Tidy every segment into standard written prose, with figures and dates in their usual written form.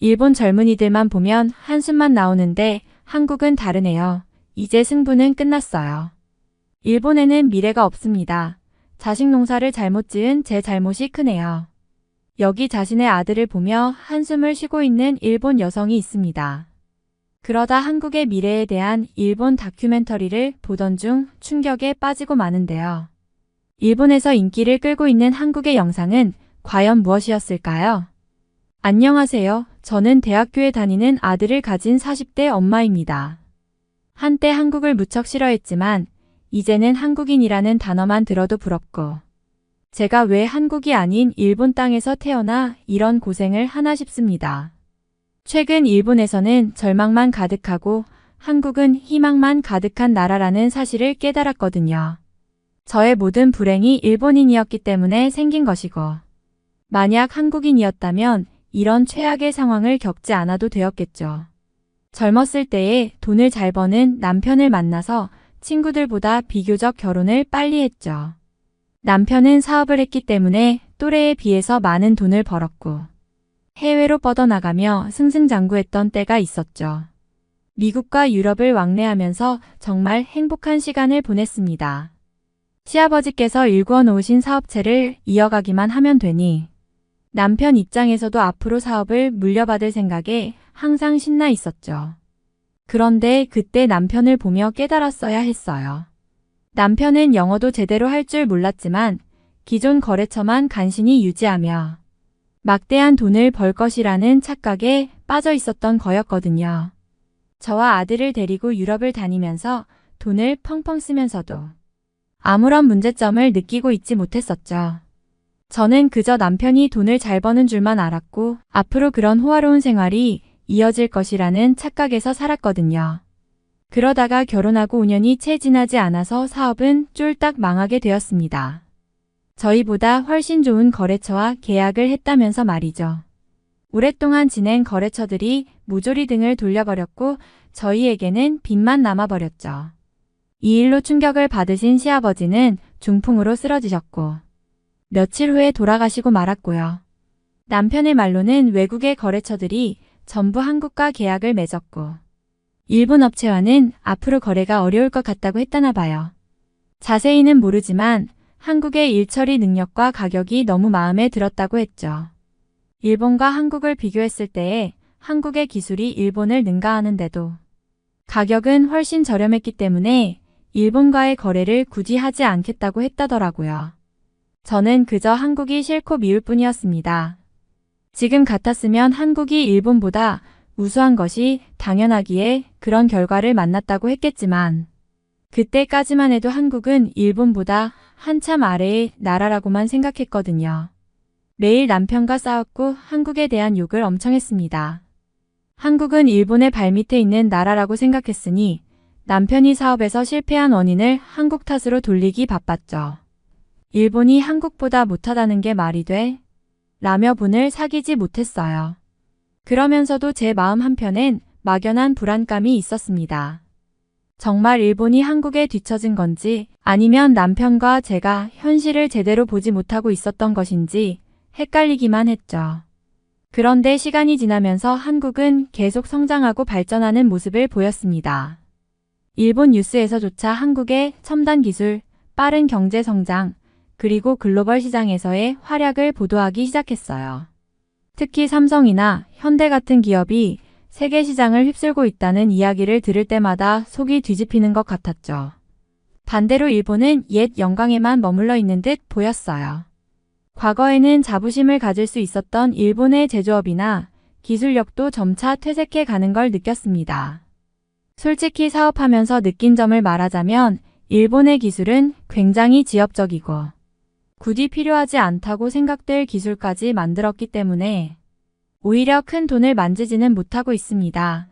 일본 젊은이들만 보면 한숨만 나오는데 한국은 다르네요. 이제 승부는 끝났어요. 일본에는 미래가 없습니다. 자식 농사를 잘못 지은 제 잘못이 크네요. 여기 자신의 아들을 보며 한숨을 쉬고 있는 일본 여성이 있습니다. 그러다 한국의 미래에 대한 일본 다큐멘터리를 보던 중 충격에 빠지고 마는데요. 일본에서 인기를 끌고 있는 한국의 영상은 과연 무엇이었을까요? 안녕하세요. 저는 대학교에 다니는 아들을 가진 40대 엄마입니다. 한때 한국을 무척 싫어했지만 이제는 한국인이라는 단어만 들어도 부럽고 제가 왜 한국이 아닌 일본 땅에서 태어나 이런 고생을 하나 싶습니다. 최근 일본에서는 절망만 가득하고 한국은 희망만 가득한 나라라는 사실을 깨달았거든요. 저의 모든 불행이 일본인이었기 때문에 생긴 것이고 만약 한국인이었다면 이런 최악의 상황을 겪지 않아도 되었겠죠. 젊었을 때에 돈을 잘 버는 남편을 만나서 친구들보다 비교적 결혼을 빨리 했죠. 남편은 사업을 했기 때문에 또래에 비해서 많은 돈을 벌었고 해외로 뻗어나가며 승승장구했던 때가 있었죠. 미국과 유럽을 왕래하면서 정말 행복한 시간을 보냈습니다. 시아버지께서 일구어 놓으신 사업체를 이어가기만 하면 되니 남편 입장에서도 앞으로 사업을 물려받을 생각에 항상 신나 있었죠. 그런데 그때 남편을 보며 깨달았어야 했어요. 남편은 영어도 제대로 할 줄 몰랐지만 기존 거래처만 간신히 유지하며 막대한 돈을 벌 것이라는 착각에 빠져 있었던 거였거든요. 저와 아들을 데리고 유럽을 다니면서 돈을 펑펑 쓰면서도 아무런 문제점을 느끼고 있지 못했었죠. 저는 그저 남편이 돈을 잘 버는 줄만 알았고 앞으로 그런 호화로운 생활이 이어질 것이라는 착각에서 살았거든요. 그러다가 결혼하고 5년이 채 지나지 않아서 사업은 쫄딱 망하게 되었습니다. 저희보다 훨씬 좋은 거래처와 계약을 했다면서 말이죠. 오랫동안 지낸 거래처들이 모조리 등을 돌려버렸고 저희에게는 빚만 남아버렸죠. 이 일로 충격을 받으신 시아버지는 중풍으로 쓰러지셨고 며칠 후에 돌아가시고 말았고요. 남편의 말로는 외국의 거래처들이 전부 한국과 계약을 맺었고 일본 업체와는 앞으로 거래가 어려울 것 같다고 했다나 봐요. 자세히는 모르지만 한국의 일처리 능력과 가격이 너무 마음에 들었다고 했죠. 일본과 한국을 비교했을 때에 한국의 기술이 일본을 능가하는데도 가격은 훨씬 저렴했기 때문에 일본과의 거래를 굳이 하지 않겠다고 했다더라고요. 저는 그저 한국이 싫고 미울 뿐이었습니다. 지금 같았으면 한국이 일본보다 우수한 것이 당연하기에 그런 결과를 만났다고 했겠지만 그때까지만 해도 한국은 일본보다 한참 아래의 나라라고만 생각했거든요. 매일 남편과 싸웠고 한국에 대한 욕을 엄청 했습니다. 한국은 일본의 발밑에 있는 나라라고 생각했으니 남편이 사업에서 실패한 원인을 한국 탓으로 돌리기 바빴죠. 일본이 한국보다 못하다는 게 말이 돼? 라며 분을 사귀지 못했어요. 그러면서도 제 마음 한편엔 막연한 불안감이 있었습니다. 정말 일본이 한국에 뒤처진 건지 아니면 남편과 제가 현실을 제대로 보지 못하고 있었던 것인지 헷갈리기만 했죠. 그런데 시간이 지나면서 한국은 계속 성장하고 발전하는 모습을 보였습니다. 일본 뉴스에서조차 한국의 첨단 기술, 빠른 경제 성장, 그리고 글로벌 시장에서의 활약을 보도하기 시작했어요. 특히 삼성이나 현대 같은 기업이 세계 시장을 휩쓸고 있다는 이야기를 들을 때마다 속이 뒤집히는 것 같았죠. 반대로 일본은 옛 영광에만 머물러 있는 듯 보였어요. 과거에는 자부심을 가질 수 있었던 일본의 제조업이나 기술력도 점차 퇴색해 가는 걸 느꼈습니다. 솔직히 사업하면서 느낀 점을 말하자면 일본의 기술은 굉장히 지엽적이고 굳이 필요하지 않다고 생각될 기술까지 만들었기 때문에 오히려 큰 돈을 만지지는 못하고 있습니다.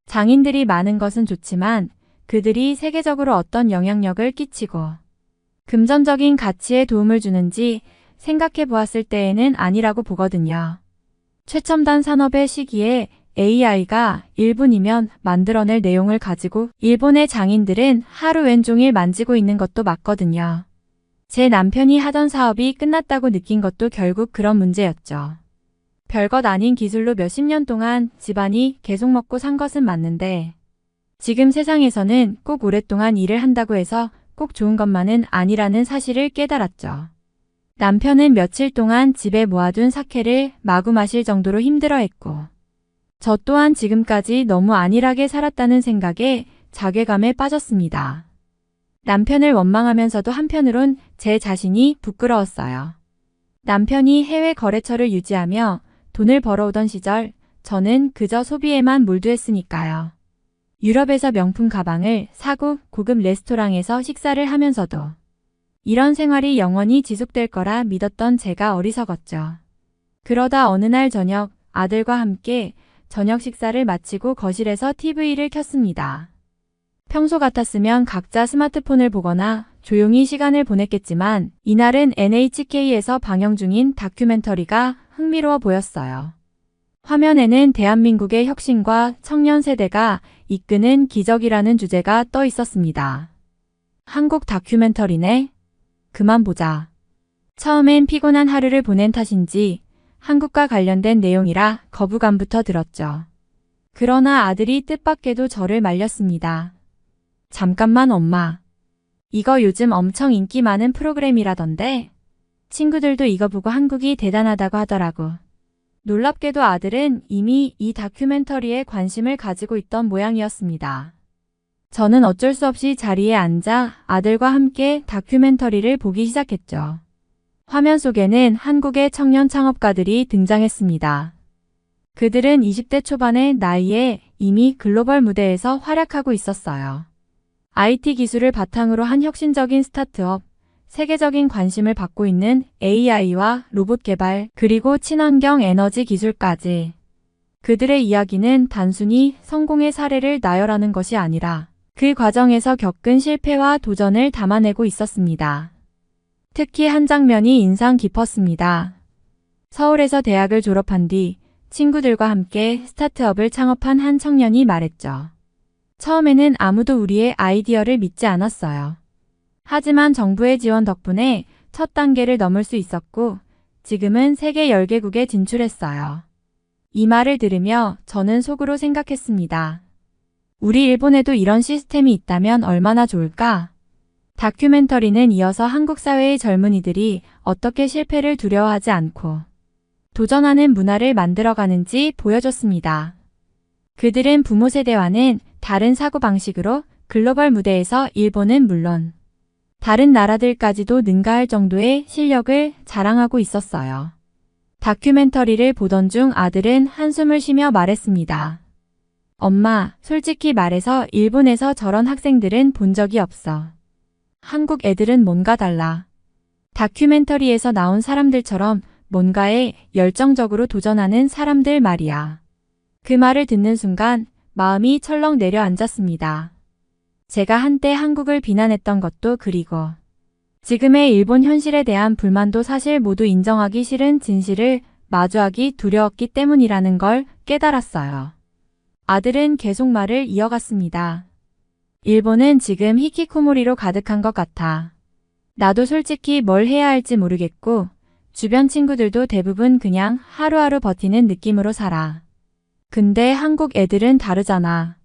장인들이 많은 것은 좋지만 그들이 세계적으로 어떤 영향력을 끼치고 금전적인 가치에 도움을 주는지 생각해 보았을 때에는 아니라고 보거든요. 최첨단 산업의 시기에 AI가 1분이면 만들어낼 내용을 가지고 일본의 장인들은 하루 왼종일 만지고 있는 것도 맞거든요. 제 남편이 하던 사업이 끝났다고 느낀 것도 결국 그런 문제였죠. 별것 아닌 기술로 몇십 년 동안 집안이 계속 먹고 산 것은 맞는데 지금 세상에서는 꼭 오랫동안 일을 한다고 해서 꼭 좋은 것만은 아니라는 사실을 깨달았죠. 남편은 며칠 동안 집에 모아둔 사케를 마구 마실 정도로 힘들어했고 저 또한 지금까지 너무 안일하게 살았다는 생각에 자괴감에 빠졌습니다. 남편을 원망하면서도 한편으론 제 자신이 부끄러웠어요. 남편이 해외 거래처를 유지하며 돈을 벌어오던 시절 저는 그저 소비에만 몰두했으니까요. 유럽에서 명품 가방을 사고 고급 레스토랑에서 식사를 하면서도 이런 생활이 영원히 지속될 거라 믿었던 제가 어리석었죠. 그러다 어느 날 저녁 아들과 함께 저녁 식사를 마치고 거실에서 TV를 켰습니다. 평소 같았으면 각자 스마트폰을 보거나 조용히 시간을 보냈겠지만 이날은 NHK에서 방영 중인 다큐멘터리가 흥미로워 보였어요. 화면에는 대한민국의 혁신과 청년 세대가 이끄는 기적이라는 주제가 떠 있었습니다. 한국 다큐멘터리네? 그만 보자. 처음엔 피곤한 하루를 보낸 탓인지 한국과 관련된 내용이라 거부감부터 들었죠. 그러나 아들이 뜻밖에도 저를 말렸습니다. 잠깐만 엄마. 이거 요즘 엄청 인기 많은 프로그램이라던데? 친구들도 이거 보고 한국이 대단하다고 하더라고. 놀랍게도 아들은 이미 이 다큐멘터리에 관심을 가지고 있던 모양이었습니다. 저는 어쩔 수 없이 자리에 앉아 아들과 함께 다큐멘터리를 보기 시작했죠. 화면 속에는 한국의 청년 창업가들이 등장했습니다. 그들은 20대 초반의 나이에 이미 글로벌 무대에서 활약하고 있었어요. IT 기술을 바탕으로 한 혁신적인 스타트업, 세계적인 관심을 받고 있는 AI와 로봇 개발, 그리고 친환경 에너지 기술까지. 그들의 이야기는 단순히 성공의 사례를 나열하는 것이 아니라 그 과정에서 겪은 실패와 도전을 담아내고 있었습니다. 특히 한 장면이 인상 깊었습니다. 서울에서 대학을 졸업한 뒤 친구들과 함께 스타트업을 창업한 한 청년이 말했죠. 처음에는 아무도 우리의 아이디어를 믿지 않았어요. 하지만 정부의 지원 덕분에 첫 단계를 넘을 수 있었고 지금은 세계 10개국에 진출했어요. 이 말을 들으며 저는 속으로 생각했습니다. 우리 일본에도 이런 시스템이 있다면 얼마나 좋을까? 다큐멘터리는 이어서 한국 사회의 젊은이들이 어떻게 실패를 두려워하지 않고 도전하는 문화를 만들어가는지 보여줬습니다. 그들은 부모 세대와는 다른 사고방식으로 글로벌 무대에서 일본은 물론 다른 나라들까지도 능가할 정도의 실력을 자랑하고 있었어요. 다큐멘터리를 보던 중 아들은 한숨을 쉬며 말했습니다. 엄마, 솔직히 말해서 일본에서 저런 학생들은 본 적이 없어. 한국 애들은 뭔가 달라. 다큐멘터리에서 나온 사람들처럼 뭔가에 열정적으로 도전하는 사람들 말이야. 그 말을 듣는 순간 마음이 철렁 내려앉았습니다. 제가 한때 한국을 비난했던 것도 그리고 지금의 일본 현실에 대한 불만도 사실 모두 인정하기 싫은 진실을 마주하기 두려웠기 때문이라는 걸 깨달았어요. 아들은 계속 말을 이어갔습니다. 일본은 지금 히키코모리로 가득한 것 같아. 나도 솔직히 뭘 해야 할지 모르겠고 주변 친구들도 대부분 그냥 하루하루 버티는 느낌으로 살아. 근데 한국 애들은 다르잖아.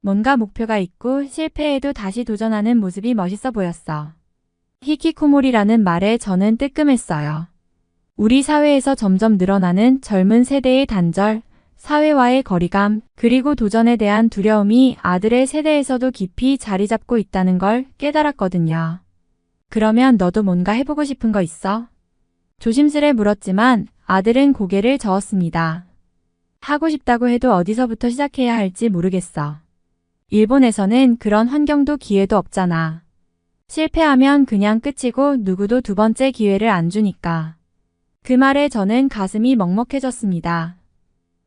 뭔가 목표가 있고 실패해도 다시 도전하는 모습이 멋있어 보였어. 히키코모리라는 말에 저는 뜨끔했어요. 우리 사회에서 점점 늘어나는 젊은 세대의 단절, 사회와의 거리감, 그리고 도전에 대한 두려움이 아들의 세대에서도 깊이 자리 잡고 있다는 걸 깨달았거든요. 그러면 너도 뭔가 해보고 싶은 거 있어? 조심스레 물었지만 아들은 고개를 저었습니다. 하고 싶다고 해도 어디서부터 시작해야 할지 모르겠어. 일본에서는 그런 환경도 기회도 없잖아. 실패하면 그냥 끝이고 누구도 두 번째 기회를 안 주니까. 그 말에 저는 가슴이 먹먹해졌습니다.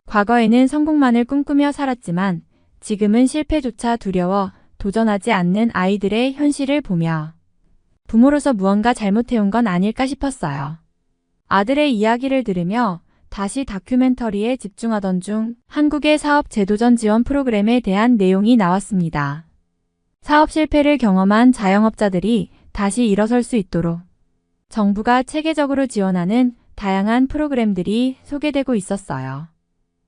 과거에는 성공만을 꿈꾸며 살았지만 지금은 실패조차 두려워 도전하지 않는 아이들의 현실을 보며 부모로서 무언가 잘못해온 건 아닐까 싶었어요. 아들의 이야기를 들으며 다시 다큐멘터리에 집중하던 중 한국의 사업 재도전 지원 프로그램에 대한 내용이 나왔습니다. 사업 실패를 경험한 자영업자들이 다시 일어설 수 있도록 정부가 체계적으로 지원하는 다양한 프로그램들이 소개되고 있었어요.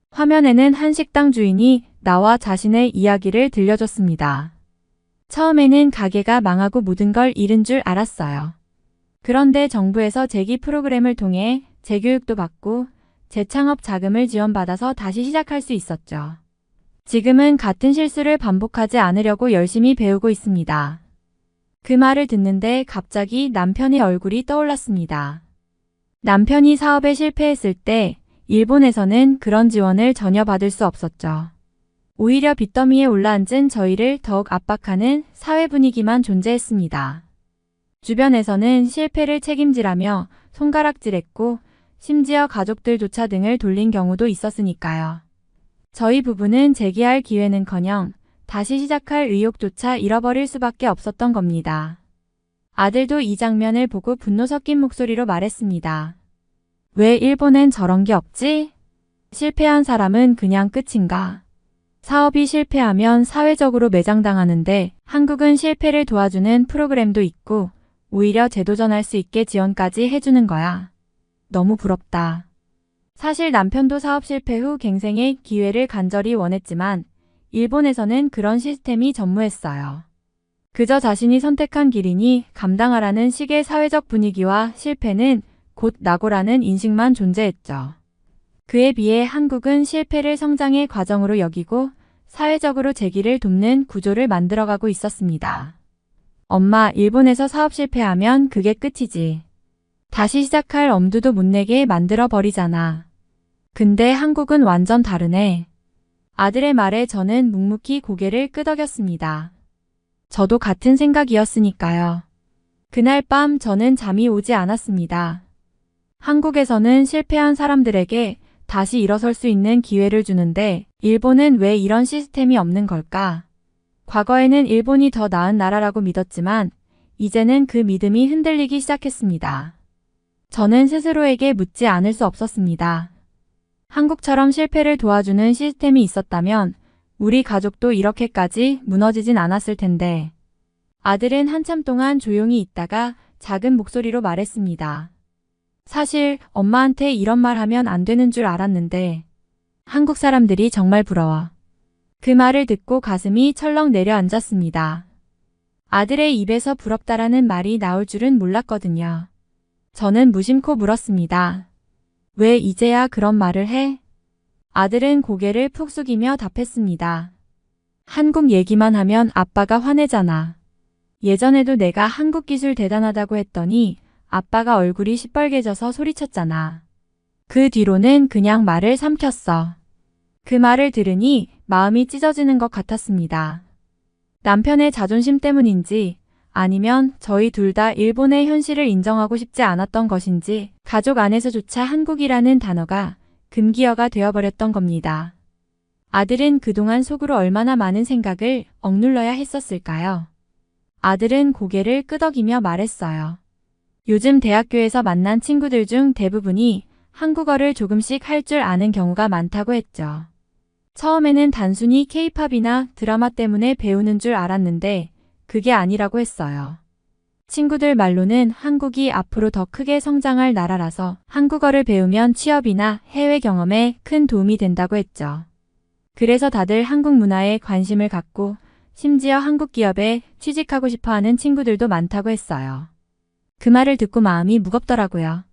화면에는 한 식당 주인이 나와 자신의 이야기를 들려줬습니다. 처음에는 가게가 망하고 모든 걸 잃은 줄 알았어요. 그런데 정부에서 재기 프로그램을 통해 재교육도 받고 재창업 자금을 지원받아서 다시 시작할 수 있었죠. 지금은 같은 실수를 반복하지 않으려고 열심히 배우고 있습니다. 그 말을 듣는데 갑자기 남편의 얼굴이 떠올랐습니다. 남편이 사업에 실패했을 때 일본에서는 그런 지원을 전혀 받을 수 없었죠. 오히려 빚더미에 올라앉은 저희를 더욱 압박하는 사회 분위기만 존재했습니다. 주변에서는 실패를 책임지라며 손가락질했고 심지어 가족들조차 등을 돌린 경우도 있었으니까요. 저희 부부는 재기할 기회는커녕 다시 시작할 의욕조차 잃어버릴 수밖에 없었던 겁니다. 아들도 이 장면을 보고 분노 섞인 목소리로 말했습니다. 왜 일본엔 저런 게 없지? 실패한 사람은 그냥 끝인가? 사업이 실패하면 사회적으로 매장당하는데 한국은 실패를 도와주는 프로그램도 있고 오히려 재도전할 수 있게 지원까지 해주는 거야. 너무 부럽다. 사실 남편도 사업 실패 후 갱생의 기회를 간절히 원했지만 일본에서는 그런 시스템이 전무했어요. 그저 자신이 선택한 길이니 감당하라는 식의 사회적 분위기와 실패는 곧 낙오라는 인식만 존재했죠. 그에 비해 한국은 실패를 성장의 과정으로 여기고 사회적으로 재기를 돕는 구조를 만들어가고 있었습니다. 엄마, 일본에서 사업 실패하면 그게 끝이지. 다시 시작할 엄두도 못 내게 만들어 버리잖아. 근데 한국은 완전 다르네. 아들의 말에 저는 묵묵히 고개를 끄덕였습니다. 저도 같은 생각이었으니까요. 그날 밤 저는 잠이 오지 않았습니다. 한국에서는 실패한 사람들에게 다시 일어설 수 있는 기회를 주는데 일본은 왜 이런 시스템이 없는 걸까? 과거에는 일본이 더 나은 나라라고 믿었지만 이제는 그 믿음이 흔들리기 시작했습니다. 저는 스스로에게 묻지 않을 수 없었습니다. 한국처럼 실패를 도와주는 시스템이 있었다면 우리 가족도 이렇게까지 무너지진 않았을 텐데. 아들은 한참 동안 조용히 있다가 작은 목소리로 말했습니다. 사실 엄마한테 이런 말 하면 안 되는 줄 알았는데 한국 사람들이 정말 부러워. 그 말을 듣고 가슴이 철렁 내려앉았습니다. 아들의 입에서 부럽다라는 말이 나올 줄은 몰랐거든요. 저는 무심코 물었습니다. 왜 이제야 그런 말을 해? 아들은 고개를 푹 숙이며 답했습니다. 한국 얘기만 하면 아빠가 화내잖아. 예전에도 내가 한국 기술 대단하다고 했더니 아빠가 얼굴이 시뻘개져서 소리쳤잖아. 그 뒤로는 그냥 말을 삼켰어. 그 말을 들으니 마음이 찢어지는 것 같았습니다. 남편의 자존심 때문인지 아니면 저희 둘 다 일본의 현실을 인정하고 싶지 않았던 것인지 가족 안에서조차 한국이라는 단어가 금기어가 되어버렸던 겁니다. 아들은 그동안 속으로 얼마나 많은 생각을 억눌러야 했었을까요? 아들은 고개를 끄덕이며 말했어요. 요즘 대학교에서 만난 친구들 중 대부분이 한국어를 조금씩 할 줄 아는 경우가 많다고 했죠. 처음에는 단순히 K-팝이나 드라마 때문에 배우는 줄 알았는데 그게 아니라고 했어요. 친구들 말로는 한국이 앞으로 더 크게 성장할 나라라서 한국어를 배우면 취업이나 해외 경험에 큰 도움이 된다고 했죠. 그래서 다들 한국 문화에 관심을 갖고 심지어 한국 기업에 취직하고 싶어하는 친구들도 많다고 했어요. 그 말을 듣고 마음이 무겁더라고요.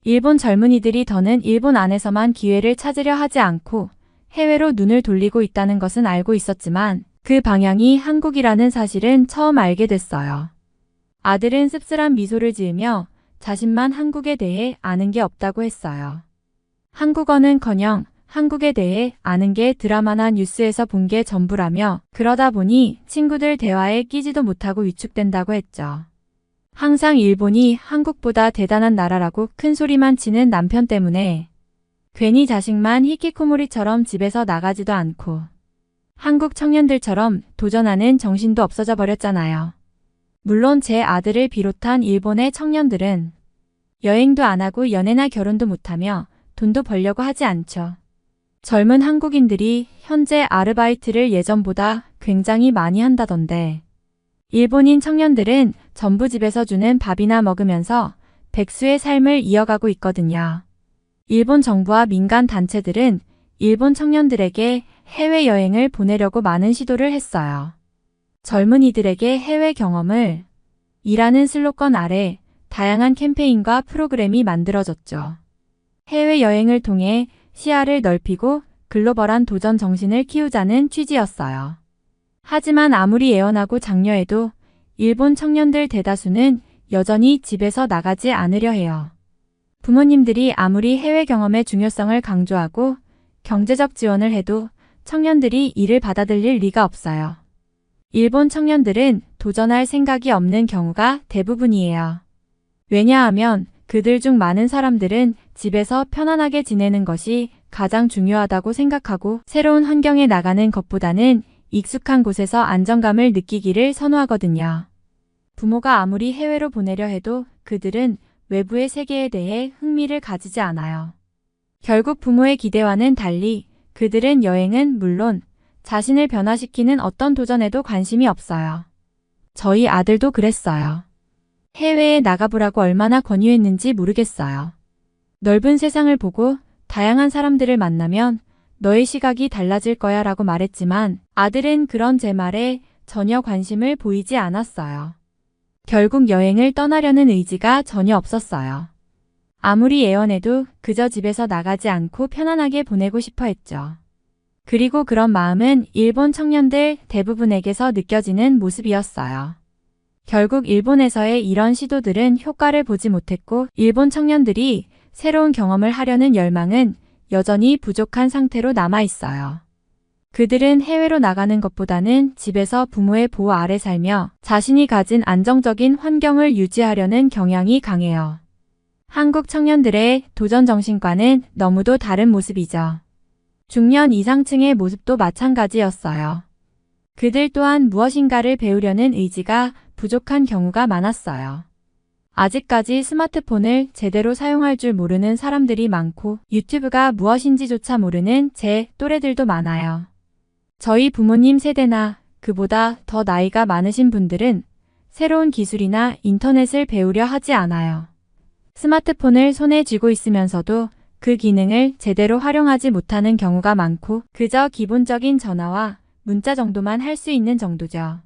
일본 젊은이들이 더는 일본 안에서만 기회를 찾으려 하지 않고 해외로 눈을 돌리고 있다는 것은 알고 있었지만 그 방향이 한국이라는 사실은 처음 알게 됐어요. 아들은 씁쓸한 미소를 지으며 자신만 한국에 대해 아는 게 없다고 했어요. 한국어는커녕 한국에 대해 아는 게 드라마나 뉴스에서 본 게 전부라며 그러다 보니 친구들 대화에 끼지도 못하고 위축된다고 했죠. 항상 일본이 한국보다 대단한 나라라고 큰 소리만 치는 남편 때문에 괜히 자식만 히키코모리처럼 집에서 나가지도 않고 한국 청년들처럼 도전하는 정신도 없어져 버렸잖아요. 물론 제 아들을 비롯한 일본의 청년들은 여행도 안 하고 연애나 결혼도 못하며 돈도 벌려고 하지 않죠. 젊은 한국인들이 현재 아르바이트를 예전보다 굉장히 많이 한다던데 일본인 청년들은 전부 집에서 주는 밥이나 먹으면서 백수의 삶을 이어가고 있거든요. 일본 정부와 민간 단체들은 일본 청년들에게 해외여행을 보내려고 많은 시도를 했어요. 젊은이들에게 해외 경험을 이라는 슬로건 아래 다양한 캠페인과 프로그램이 만들어졌죠. 해외여행을 통해 시야를 넓히고 글로벌한 도전 정신을 키우자는 취지였어요. 하지만 아무리 애원하고 장려해도 일본 청년들 대다수는 여전히 집에서 나가지 않으려 해요. 부모님들이 아무리 해외 경험의 중요성을 강조하고 경제적 지원을 해도 청년들이 이를 받아들일 리가 없어요. 일본 청년들은 도전할 생각이 없는 경우가 대부분이에요. 왜냐하면 그들 중 많은 사람들은 집에서 편안하게 지내는 것이 가장 중요하다고 생각하고 새로운 환경에 나가는 것보다는 익숙한 곳에서 안정감을 느끼기를 선호하거든요. 부모가 아무리 해외로 보내려 해도 그들은 외부의 세계에 대해 흥미를 가지지 않아요. 결국 부모의 기대와는 달리 그들은 여행은 물론 자신을 변화시키는 어떤 도전에도 관심이 없어요. 저희 아들도 그랬어요. 해외에 나가보라고 얼마나 권유했는지 모르겠어요. 넓은 세상을 보고 다양한 사람들을 만나면 너의 시각이 달라질 거야 라고 말했지만 아들은 그런 제 말에 전혀 관심을 보이지 않았어요. 결국 여행을 떠나려는 의지가 전혀 없었어요. 아무리 애원해도 그저 집에서 나가지 않고 편안하게 보내고 싶어 했죠. 그리고 그런 마음은 일본 청년들 대부분에게서 느껴지는 모습이었어요. 결국 일본에서의 이런 시도들은 효과를 보지 못했고 일본 청년들이 새로운 경험을 하려는 열망은 여전히 부족한 상태로 남아 있어요. 그들은 해외로 나가는 것보다는 집에서 부모의 보호 아래 살며 자신이 가진 안정적인 환경을 유지하려는 경향이 강해요. 한국 청년들의 도전 정신과는 너무도 다른 모습이죠. 중년 이상층의 모습도 마찬가지였어요. 그들 또한 무엇인가를 배우려는 의지가 부족한 경우가 많았어요. 아직까지 스마트폰을 제대로 사용할 줄 모르는 사람들이 많고 유튜브가 무엇인지조차 모르는 제 또래들도 많아요. 저희 부모님 세대나 그보다 더 나이가 많으신 분들은 새로운 기술이나 인터넷을 배우려 하지 않아요. 스마트폰을 손에 쥐고 있으면서도 그 기능을 제대로 활용하지 못하는 경우가 많고 그저 기본적인 전화와 문자 정도만 할 수 있는 정도죠.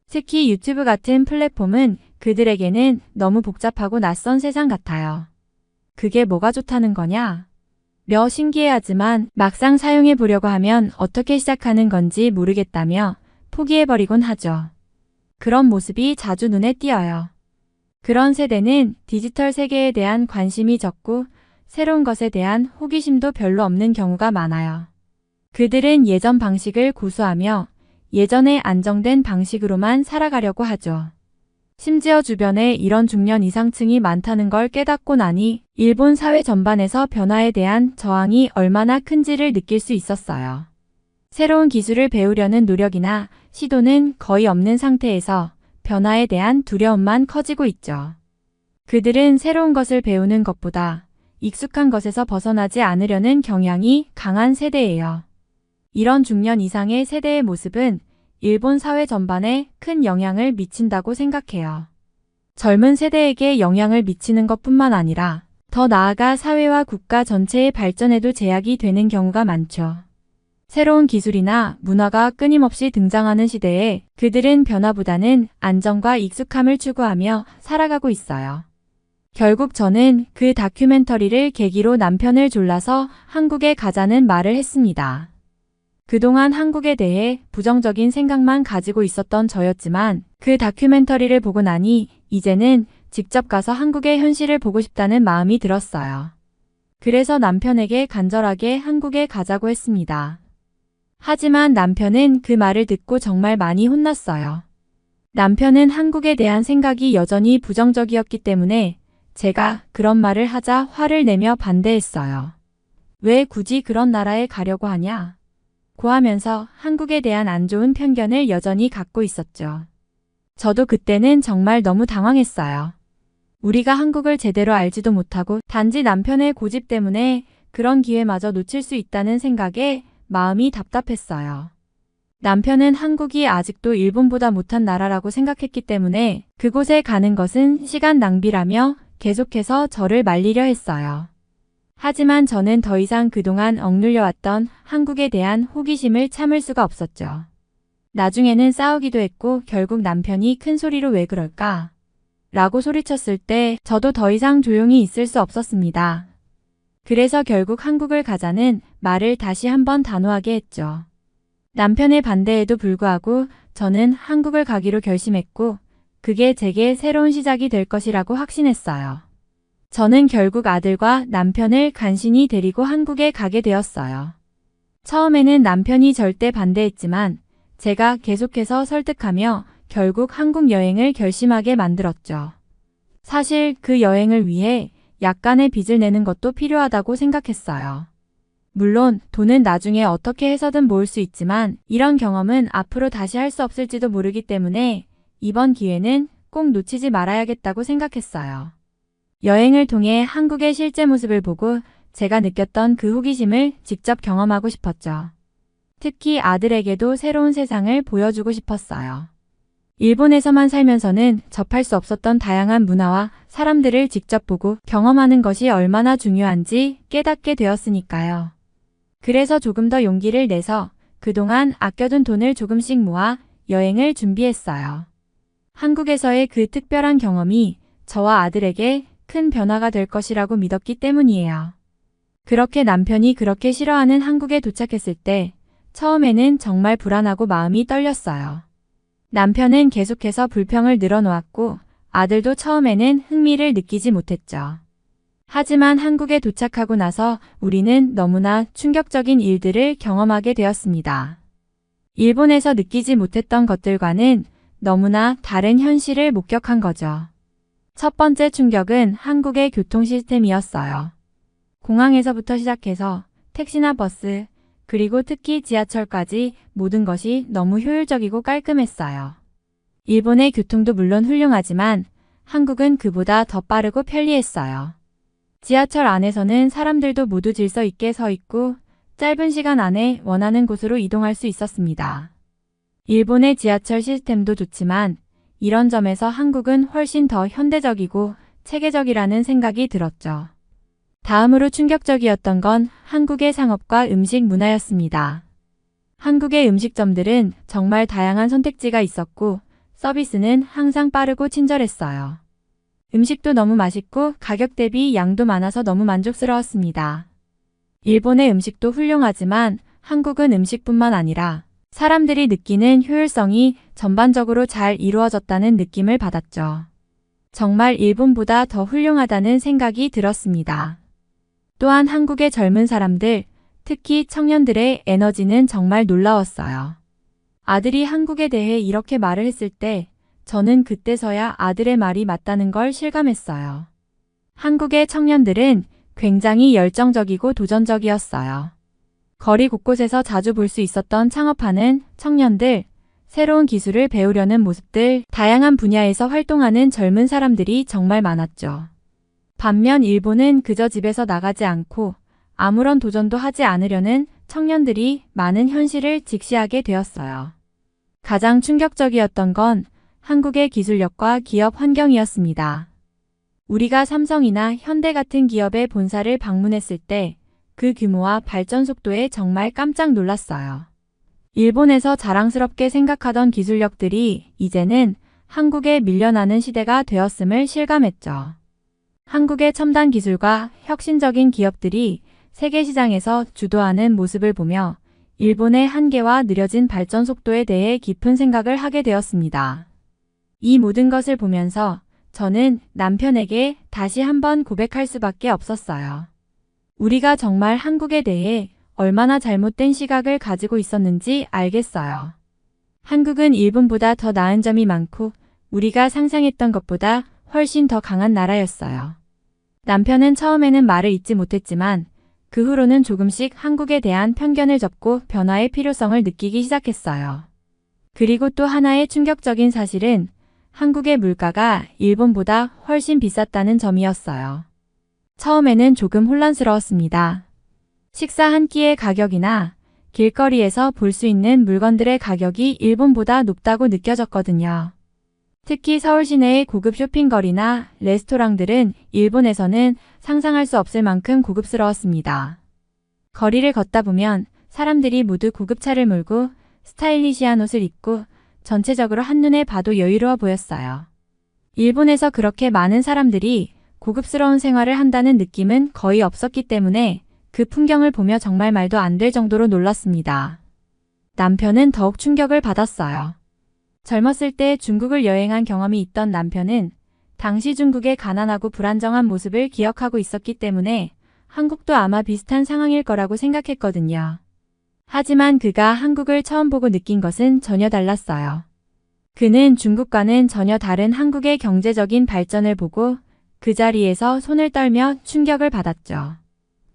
특히 유튜브 같은 플랫폼은 그들에게는 너무 복잡하고 낯선 세상 같아요. 그게 뭐가 좋다는 거냐? 며 신기해하지만 막상 사용해 보려고 하면 어떻게 시작하는 건지 모르겠다며 포기해버리곤 하죠. 그런 모습이 자주 눈에 띄어요. 그런 세대는 디지털 세계에 대한 관심이 적고 새로운 것에 대한 호기심도 별로 없는 경우가 많아요. 그들은 예전 방식을 고수하며 예전의 안정된 방식으로만 살아가려고 하죠. 심지어 주변에 이런 중년 이상층이 많다는 걸 깨닫고 나니 일본 사회 전반에서 변화에 대한 저항이 얼마나 큰지를 느낄 수 있었어요. 새로운 기술을 배우려는 노력이나 시도는 거의 없는 상태에서 변화에 대한 두려움만 커지고 있죠. 그들은 새로운 것을 배우는 것보다 익숙한 것에서 벗어나지 않으려는 경향이 강한 세대예요. 이런 중년 이상의 세대의 모습은 일본 사회 전반에 큰 영향을 미친다고 생각해요. 젊은 세대에게 영향을 미치는 것뿐만 아니라 더 나아가 사회와 국가 전체의 발전에도 제약이 되는 경우가 많죠. 새로운 기술이나 문화가 끊임없이 등장하는 시대에 그들은 변화보다는 안정과 익숙함을 추구하며 살아가고 있어요. 결국 저는 그 다큐멘터리를 계기로 남편을 졸라서 한국에 가자는 말을 했습니다. 그동안 한국에 대해 부정적인 생각만 가지고 있었던 저였지만 그 다큐멘터리를 보고 나니 이제는 직접 가서 한국의 현실을 보고 싶다는 마음이 들었어요. 그래서 남편에게 간절하게 한국에 가자고 했습니다. 하지만 남편은 그 말을 듣고 정말 많이 혼났어요. 남편은 한국에 대한 생각이 여전히 부정적이었기 때문에 제가 그런 말을 하자 화를 내며 반대했어요. 왜 굳이 그런 나라에 가려고 하냐? 고 하면서 한국에 대한 안 좋은 편견을 여전히 갖고 있었죠. 저도 그때는 정말 너무 당황했어요. 우리가 한국을 제대로 알지도 못하고 단지 남편의 고집 때문에 그런 기회마저 놓칠 수 있다는 생각에 마음이 답답했어요. 남편은 한국이 아직도 일본보다 못한 나라라고 생각했기 때문에 그곳에 가는 것은 시간 낭비라며 계속해서 저를 말리려 했어요. 하지만 저는 더 이상 그동안 억눌려왔던 한국에 대한 호기심을 참을 수가 없었죠. 나중에는 싸우기도 했고 결국 남편이 큰 소리로 왜 그럴까? 라고 소리쳤을 때 저도 더 이상 조용히 있을 수 없었습니다. 그래서 결국 한국을 가자는 말을 다시 한번 단호하게 했죠. 남편의 반대에도 불구하고 저는 한국을 가기로 결심했고 그게 제게 새로운 시작이 될 것이라고 확신했어요. 저는 결국 아들과 남편을 간신히 데리고 한국에 가게 되었어요. 처음에는 남편이 절대 반대했지만 제가 계속해서 설득하며 결국 한국 여행을 결심하게 만들었죠. 사실 그 여행을 위해 약간의 빚을 내는 것도 필요하다고 생각했어요. 물론 돈은 나중에 어떻게 해서든 모을 수 있지만 이런 경험은 앞으로 다시 할 수 없을지도 모르기 때문에 이번 기회는 꼭 놓치지 말아야겠다고 생각했어요. 여행을 통해 한국의 실제 모습을 보고 제가 느꼈던 그 호기심을 직접 경험하고 싶었죠. 특히 아들에게도 새로운 세상을 보여주고 싶었어요. 일본에서만 살면서는 접할 수 없었던 다양한 문화와 사람들을 직접 보고 경험하는 것이 얼마나 중요한지 깨닫게 되었으니까요. 그래서 조금 더 용기를 내서 그동안 아껴둔 돈을 조금씩 모아 여행을 준비했어요. 한국에서의 그 특별한 경험이 저와 아들에게 큰 변화가 될 것이라고 믿었기 때문이에요. 그렇게 남편이 그렇게 싫어하는 한국에 도착했을 때 처음에는 정말 불안하고 마음이 떨렸어요. 남편은 계속해서 불평을 늘어놓았고 아들도 처음에는 흥미를 느끼지 못했죠. 하지만 한국에 도착하고 나서 우리는 너무나 충격적인 일들을 경험하게 되었습니다. 일본에서 느끼지 못했던 것들과는 너무나 다른 현실을 목격한 거죠. 첫 번째 충격은 한국의 교통 시스템이었어요. 공항에서부터 시작해서 택시나 버스, 그리고 특히 지하철까지 모든 것이 너무 효율적이고 깔끔했어요. 일본의 교통도 물론 훌륭하지만 한국은 그보다 더 빠르고 편리했어요. 지하철 안에서는 사람들도 모두 질서 있게 서 있고 짧은 시간 안에 원하는 곳으로 이동할 수 있었습니다. 일본의 지하철 시스템도 좋지만 이런 점에서 한국은 훨씬 더 현대적이고 체계적이라는 생각이 들었죠. 다음으로 충격적이었던 건 한국의 상업과 음식 문화였습니다. 한국의 음식점들은 정말 다양한 선택지가 있었고 서비스는 항상 빠르고 친절했어요. 음식도 너무 맛있고 가격 대비 양도 많아서 너무 만족스러웠습니다. 일본의 음식도 훌륭하지만 한국은 음식뿐만 아니라 사람들이 느끼는 효율성이 전반적으로 잘 이루어졌다는 느낌을 받았죠. 정말 일본보다 더 훌륭하다는 생각이 들었습니다. 또한 한국의 젊은 사람들, 특히 청년들의 에너지는 정말 놀라웠어요. 아들이 한국에 대해 이렇게 말을 했을 때 저는 그때서야 아들의 말이 맞다는 걸 실감했어요. 한국의 청년들은 굉장히 열정적이고 도전적이었어요. 거리 곳곳에서 자주 볼 수 있었던 창업하는 청년들, 새로운 기술을 배우려는 모습들, 다양한 분야에서 활동하는 젊은 사람들이 정말 많았죠. 반면 일본은 그저 집에서 나가지 않고 아무런 도전도 하지 않으려는 청년들이 많은 현실을 직시하게 되었어요. 가장 충격적이었던 건 한국의 기술력과 기업 환경이었습니다. 우리가 삼성이나 현대 같은 기업의 본사를 방문했을 때 그 규모와 발전 속도에 정말 깜짝 놀랐어요. 일본에서 자랑스럽게 생각하던 기술력들이 이제는 한국에 밀려나는 시대가 되었음을 실감했죠. 한국의 첨단 기술과 혁신적인 기업들이 세계 시장에서 주도하는 모습을 보며 일본의 한계와 느려진 발전 속도에 대해 깊은 생각을 하게 되었습니다. 이 모든 것을 보면서 저는 남편에게 다시 한번 고백할 수밖에 없었어요. 우리가 정말 한국에 대해 얼마나 잘못된 시각을 가지고 있었는지 알겠어요. 한국은 일본보다 더 나은 점이 많고 우리가 상상했던 것보다 훨씬 더 강한 나라였어요. 남편은 처음에는 말을 잇지 못했지만 그 후로는 조금씩 한국에 대한 편견을 접고 변화의 필요성을 느끼기 시작했어요. 그리고 또 하나의 충격적인 사실은 한국의 물가가 일본보다 훨씬 비쌌다는 점이었어요. 처음에는 조금 혼란스러웠습니다. 식사 한 끼의 가격이나 길거리에서 볼 수 있는 물건들의 가격이 일본보다 높다고 느껴졌거든요. 특히 서울 시내의 고급 쇼핑거리나 레스토랑들은 일본에서는 상상할 수 없을 만큼 고급스러웠습니다. 거리를 걷다 보면 사람들이 모두 고급차를 몰고 스타일리시한 옷을 입고 전체적으로 한눈에 봐도 여유로워 보였어요. 일본에서 그렇게 많은 사람들이 고급스러운 생활을 한다는 느낌은 거의 없었기 때문에 그 풍경을 보며 정말 말도 안 될 정도로 놀랐습니다. 남편은 더욱 충격을 받았어요. 젊었을 때 중국을 여행한 경험이 있던 남편은 당시 중국의 가난하고 불안정한 모습을 기억하고 있었기 때문에 한국도 아마 비슷한 상황일 거라고 생각했거든요. 하지만 그가 한국을 처음 보고 느낀 것은 전혀 달랐어요. 그는 중국과는 전혀 다른 한국의 경제적인 발전을 보고 그 자리에서 손을 떨며 충격을 받았죠.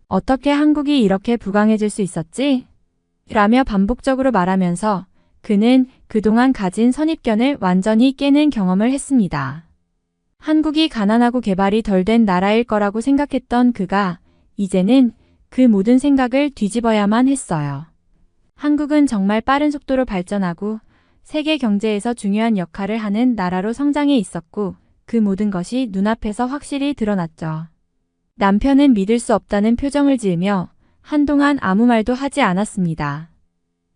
어떻게 한국이 이렇게 부강해질 수 있었지? 라며 반복적으로 말하면서 그는 그동안 가진 선입견을 완전히 깨는 경험을 했습니다. 한국이 가난하고 개발이 덜 된 나라일 거라고 생각했던 그가 이제는 그 모든 생각을 뒤집어야만 했어요. 한국은 정말 빠른 속도로 발전하고 세계 경제에서 중요한 역할을 하는 나라로 성장해 있었고 그 모든 것이 눈앞에서 확실히 드러났죠. 남편은 믿을 수 없다는 표정을 지으며 한동안 아무 말도 하지 않았습니다.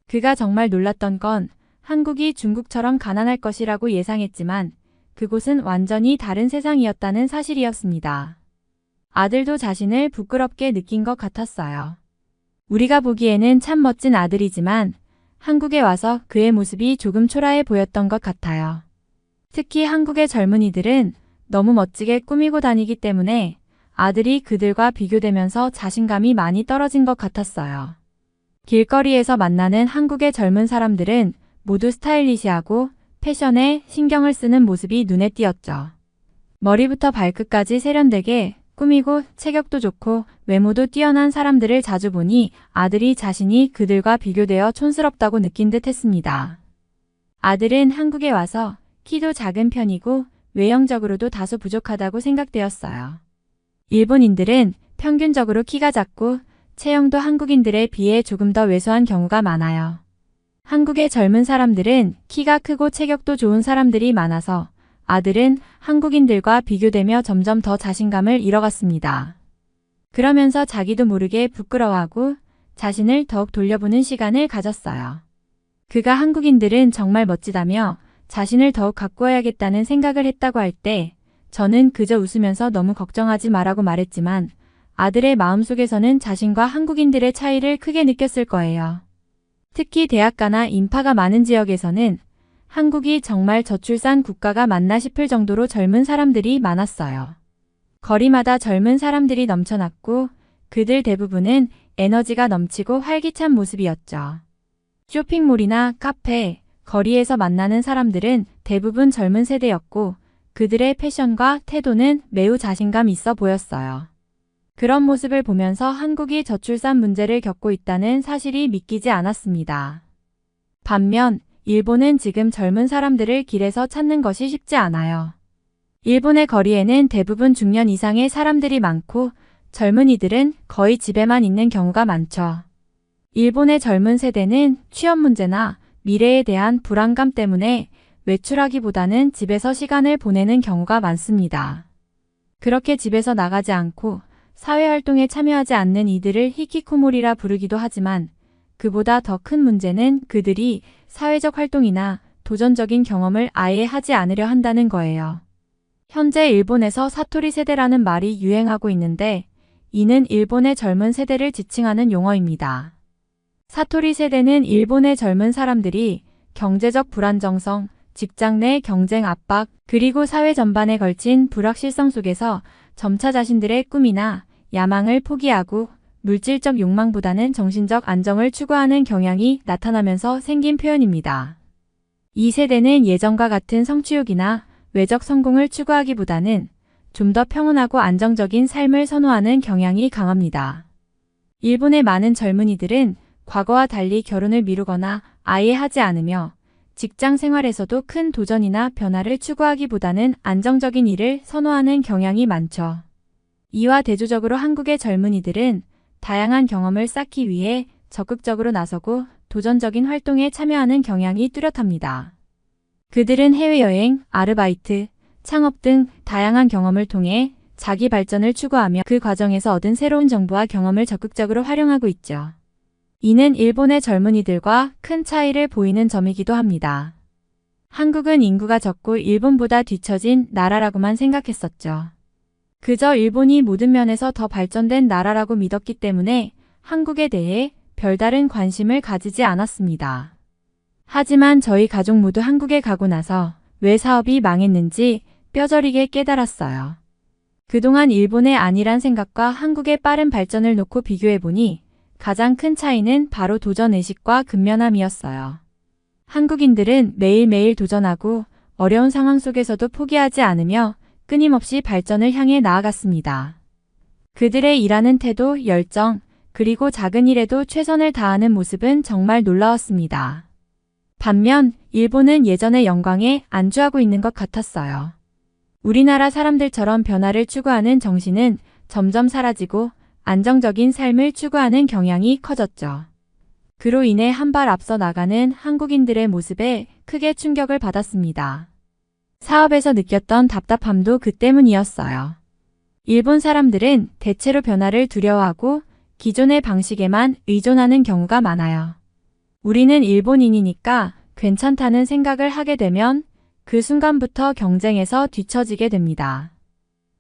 그가 정말 놀랐던 건 한국이 중국처럼 가난할 것이라고 예상했지만 그곳은 완전히 다른 세상이었다는 사실이었습니다. 아들도 자신을 부끄럽게 느낀 것 같았어요. 우리가 보기에는 참 멋진 아들이지만 한국에 와서 그의 모습이 조금 초라해 보였던 것 같아요. 특히 한국의 젊은이들은 너무 멋지게 꾸미고 다니기 때문에 아들이 그들과 비교되면서 자신감이 많이 떨어진 것 같았어요. 길거리에서 만나는 한국의 젊은 사람들은 모두 스타일리시하고 패션에 신경을 쓰는 모습이 눈에 띄었죠. 머리부터 발끝까지 세련되게 꾸미고 체격도 좋고 외모도 뛰어난 사람들을 자주 보니 아들이 자신이 그들과 비교되어 촌스럽다고 느낀 듯 했습니다. 아들은 한국에 와서 키도 작은 편이고 외형적으로도 다소 부족하다고 생각되었어요. 일본인들은 평균적으로 키가 작고 체형도 한국인들에 비해 조금 더 왜소한 경우가 많아요. 한국의 젊은 사람들은 키가 크고 체격도 좋은 사람들이 많아서 아들은 한국인들과 비교되며 점점 더 자신감을 잃어갔습니다. 그러면서 자기도 모르게 부끄러워하고 자신을 더욱 돌려보는 시간을 가졌어요. 그가 한국인들은 정말 멋지다며 자신을 더욱 가꾸어야겠다는 생각을 했다고 할 때 저는 그저 웃으면서 너무 걱정하지 마라고 말했지만 아들의 마음속에서는 자신과 한국인들의 차이를 크게 느꼈을 거예요. 특히 대학가나 인파가 많은 지역에서는 한국이 정말 저출산 국가가 맞나 싶을 정도로 젊은 사람들이 많았어요. 거리마다 젊은 사람들이 넘쳐났고 그들 대부분은 에너지가 넘치고 활기찬 모습이었죠. 쇼핑몰이나 카페, 거리에서 만나는 사람들은 대부분 젊은 세대였고 그들의 패션과 태도는 매우 자신감 있어 보였어요. 그런 모습을 보면서 한국이 저출산 문제를 겪고 있다는 사실이 믿기지 않았습니다. 반면 일본은 지금 젊은 사람들을 길에서 찾는 것이 쉽지 않아요. 일본의 거리에는 대부분 중년 이상의 사람들이 많고 젊은이들은 거의 집에만 있는 경우가 많죠. 일본의 젊은 세대는 취업 문제나 미래에 대한 불안감 때문에 외출하기보다는 집에서 시간을 보내는 경우가 많습니다. 그렇게 집에서 나가지 않고 사회활동에 참여하지 않는 이들을 히키코모리라 부르기도 하지만 그보다 더 큰 문제는 그들이 사회적 활동이나 도전적인 경험을 아예 하지 않으려 한다는 거예요. 현재 일본에서 사토리 세대라는 말이 유행하고 있는데 이는 일본의 젊은 세대를 지칭하는 용어입니다. 사토리 세대는 일본의 젊은 사람들이 경제적 불안정성, 직장 내 경쟁 압박, 그리고 사회 전반에 걸친 불확실성 속에서 점차 자신들의 꿈이나 야망을 포기하고 물질적 욕망보다는 정신적 안정을 추구하는 경향이 나타나면서 생긴 표현입니다. 이 세대는 예전과 같은 성취욕이나 외적 성공을 추구하기보다는 좀 더 평온하고 안정적인 삶을 선호하는 경향이 강합니다. 일본의 많은 젊은이들은 과거와 달리 결혼을 미루거나 아예 하지 않으며 직장 생활에서도 큰 도전이나 변화를 추구하기보다는 안정적인 일을 선호하는 경향이 많죠. 이와 대조적으로 한국의 젊은이들은 다양한 경험을 쌓기 위해 적극적으로 나서고 도전적인 활동에 참여하는 경향이 뚜렷합니다. 그들은 해외여행, 아르바이트, 창업 등 다양한 경험을 통해 자기 발전을 추구하며 그 과정에서 얻은 새로운 정보와 경험을 적극적으로 활용하고 있죠. 이는 일본의 젊은이들과 큰 차이를 보이는 점이기도 합니다. 한국은 인구가 적고 일본보다 뒤처진 나라라고만 생각했었죠. 그저 일본이 모든 면에서 더 발전된 나라라고 믿었기 때문에 한국에 대해 별다른 관심을 가지지 않았습니다. 하지만 저희 가족 모두 한국에 가고 나서 왜 사업이 망했는지 뼈저리게 깨달았어요. 그동안 일본의 안일한 생각과 한국의 빠른 발전을 놓고 비교해보니 가장 큰 차이는 바로 도전의식과 근면함이었어요. 한국인들은 매일매일 도전하고 어려운 상황 속에서도 포기하지 않으며 끊임없이 발전을 향해 나아갔습니다. 그들의 일하는 태도, 열정, 그리고 작은 일에도 최선을 다하는 모습은 정말 놀라웠습니다. 반면 일본은 예전의 영광에 안주하고 있는 것 같았어요. 우리나라 사람들처럼 변화를 추구하는 정신은 점점 사라지고 안정적인 삶을 추구하는 경향이 커졌죠. 그로 인해 한 발 앞서 나가는 한국인들의 모습에 크게 충격을 받았습니다. 사업에서 느꼈던 답답함도 그 때문이었어요. 일본 사람들은 대체로 변화를 두려워하고 기존의 방식에만 의존하는 경우가 많아요. 우리는 일본인이니까 괜찮다는 생각을 하게 되면 그 순간부터 경쟁에서 뒤처지게 됩니다.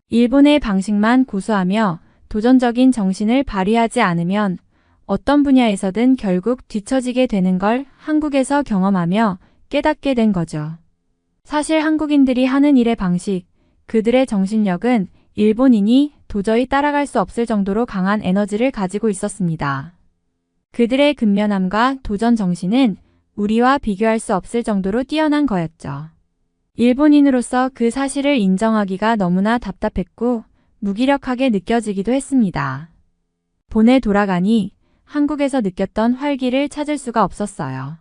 일본의 방식만 고수하며 도전적인 정신을 발휘하지 않으면 어떤 분야에서든 결국 뒤처지게 되는 걸 한국에서 경험하며 깨닫게 된 거죠. 사실 한국인들이 하는 일의 방식, 그들의 정신력은 일본인이 도저히 따라갈 수 없을 정도로 강한 에너지를 가지고 있었습니다. 그들의 근면함과 도전 정신은 우리와 비교할 수 없을 정도로 뛰어난 거였죠. 일본인으로서 그 사실을 인정하기가 너무나 답답했고 무기력하게 느껴지기도 했습니다. 본에 돌아가니 한국에서 느꼈던 활기를 찾을 수가 없었어요.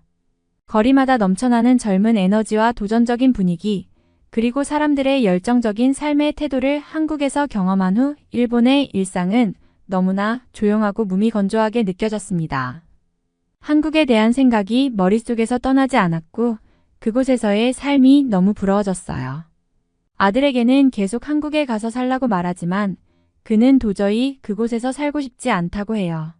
거리마다 넘쳐나는 젊은 에너지와 도전적인 분위기, 그리고 사람들의 열정적인 삶의 태도를 한국에서 경험한 후 일본의 일상은 너무나 조용하고 무미건조하게 느껴졌습니다. 한국에 대한 생각이 머릿속에서 떠나지 않았고 그곳에서의 삶이 너무 부러워졌어요. 아들에게는 계속 한국에 가서 살라고 말하지만 그는 도저히 그곳에서 살고 싶지 않다고 해요.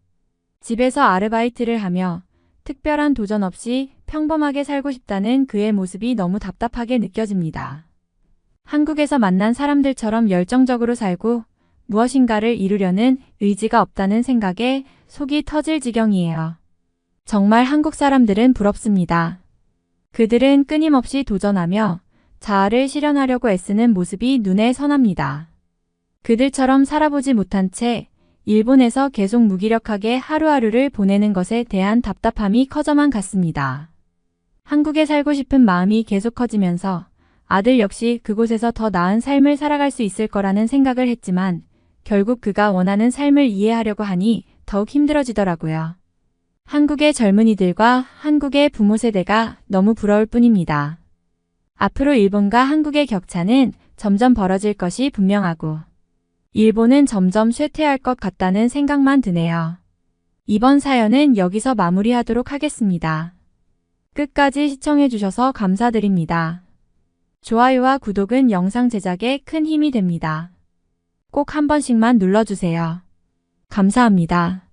집에서 아르바이트를 하며 특별한 도전 없이 평범하게 살고 싶다는 그의 모습이 너무 답답하게 느껴집니다. 한국에서 만난 사람들처럼 열정적으로 살고 무엇인가를 이루려는 의지가 없다는 생각에 속이 터질 지경이에요. 정말 한국 사람들은 부럽습니다. 그들은 끊임없이 도전하며 자아를 실현하려고 애쓰는 모습이 눈에 선합니다. 그들처럼 살아보지 못한 채 일본에서 계속 무기력하게 하루하루를 보내는 것에 대한 답답함이 커져만 갔습니다. 한국에 살고 싶은 마음이 계속 커지면서 아들 역시 그곳에서 더 나은 삶을 살아갈 수 있을 거라는 생각을 했지만 결국 그가 원하는 삶을 이해하려고 하니 더욱 힘들어지더라고요. 한국의 젊은이들과 한국의 부모 세대가 너무 부러울 뿐입니다. 앞으로 일본과 한국의 격차는 점점 벌어질 것이 분명하고 일본은 점점 쇠퇴할 것 같다는 생각만 드네요. 이번 사연은 여기서 마무리하도록 하겠습니다. 끝까지 시청해주셔서 감사드립니다. 좋아요와 구독은 영상 제작에 큰 힘이 됩니다. 꼭 한 번씩만 눌러주세요. 감사합니다.